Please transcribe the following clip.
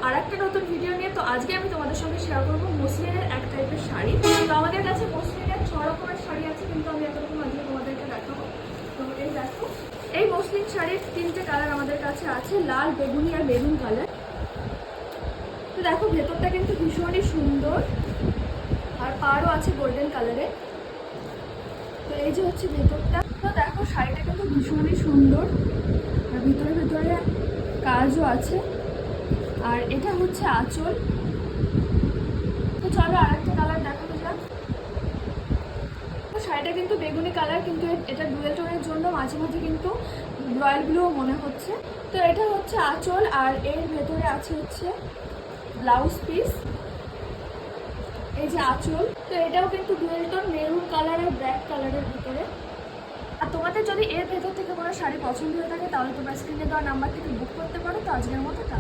আর একটা নতুন ভিডিও নিয়ে। তো আজকে আমি তোমাদের সঙ্গে শেয়ার করবো মসলিনের এক টাইপের শাড়ি। তো আমাদের কাছে মসলিনের 6 রকমের শাড়ি আছে, কিন্তু আমি এতরকম আজকে তোমাদেরকে দেখাবো। তো এই দেখো, এই মসলিন শাড়ির 3টে কালার আমাদের কাছে আছে, লাল, বেগুনি আর মেরুন কালার। তো দেখো ভেতরটা কিন্তু ভীষণই সুন্দর, আর পাড়ও আছে গোল্ডেন কালারে। তো এই যে হচ্ছে ভেতরটা। তো দেখো শাড়িটা কিন্তু ভীষণই সুন্দর, আর ভিতরে ভিতরে কাজও আছে। আর এটা হচ্ছে আঁচল। তো চলো আর একটা কালার দেখানো যাক। তো শাড়িটা কিন্তু বেগুনি কালার, কিন্তু এটা ডুয়েল টোনের জন্য মাঝে মাঝে কিন্তু রয়্যাল ব্লুও মনে হচ্ছে। তো এটা হচ্ছে আঁচল, আর এর ভেতরে আছে হচ্ছে ব্লাউজ পিস। এই যে আঁচল, তো এটাও কিন্তু ডুয়েল টোন, মেরুন কালার আর ব্ল্যাক কালারের ভিতরে। আর তোমাদের যদি এর ভেতর থেকে কোনো শাড়ি পছন্দ হয়ে থাকে তাহলে তোমরা স্ক্রিনে দেওয়া নাম্বার থেকে বুক করতে পারো। তো আজকের মতো টাটা।